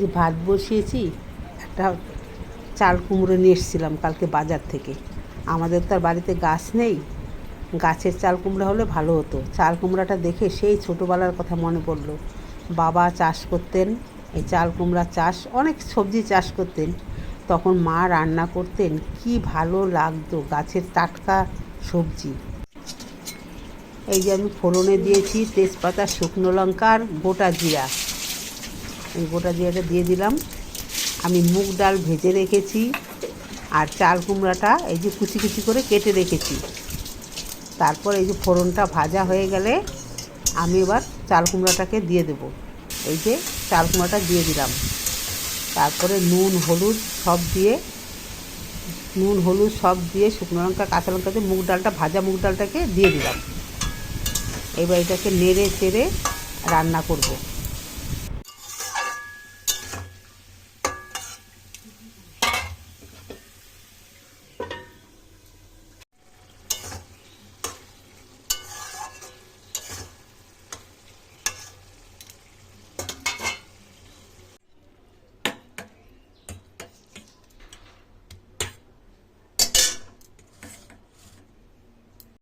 যে ভাত বসিয়েছি, একটা চাল কুমড়ো নিয়ে এসেছিলাম কালকে বাজার থেকে। আমাদের তো আর বাড়িতে গাছ নেই, গাছের চাল কুমড়া হলে ভালো হতো। চাল কুমড়াটা দেখে সেই ছোটোবেলার কথা মনে পড়লো। বাবা চাষ করতেন, এই চাল কুমড়া চাষ, অনেক সবজি চাষ করতেন। তখন মা রান্না করতেন, কি ভালো লাগতো, গাছের টাটকা সবজি। এই যে আমি ফোড়নে দিয়েছি তেজপাতা, শুকনো লঙ্কা আর গোটা জিরা। এই গোটা জিরাটা দিয়ে দিলাম। আমি মুগ ডাল ভেজে রেখেছি, আর চাল কুমড়াটা এই যে কুচি কুচি করে কেটে রেখেছি। তারপর এই যে ফোড়নটা ভাজা হয়ে গেলে আমি এবার চাল কুমড়াটাকে দিয়ে দেব। এই যে চাল কুমড়াটা দিয়ে দিলাম। তারপরে নুন হলুদ সব দিয়ে শুকনো লঙ্কা কাঁচা লঙ্কা দিয়ে ভাজা মুগ ডালটাকে দিয়ে দিলাম। এবার এটাকে নেড়ে চেড়ে রান্না করব।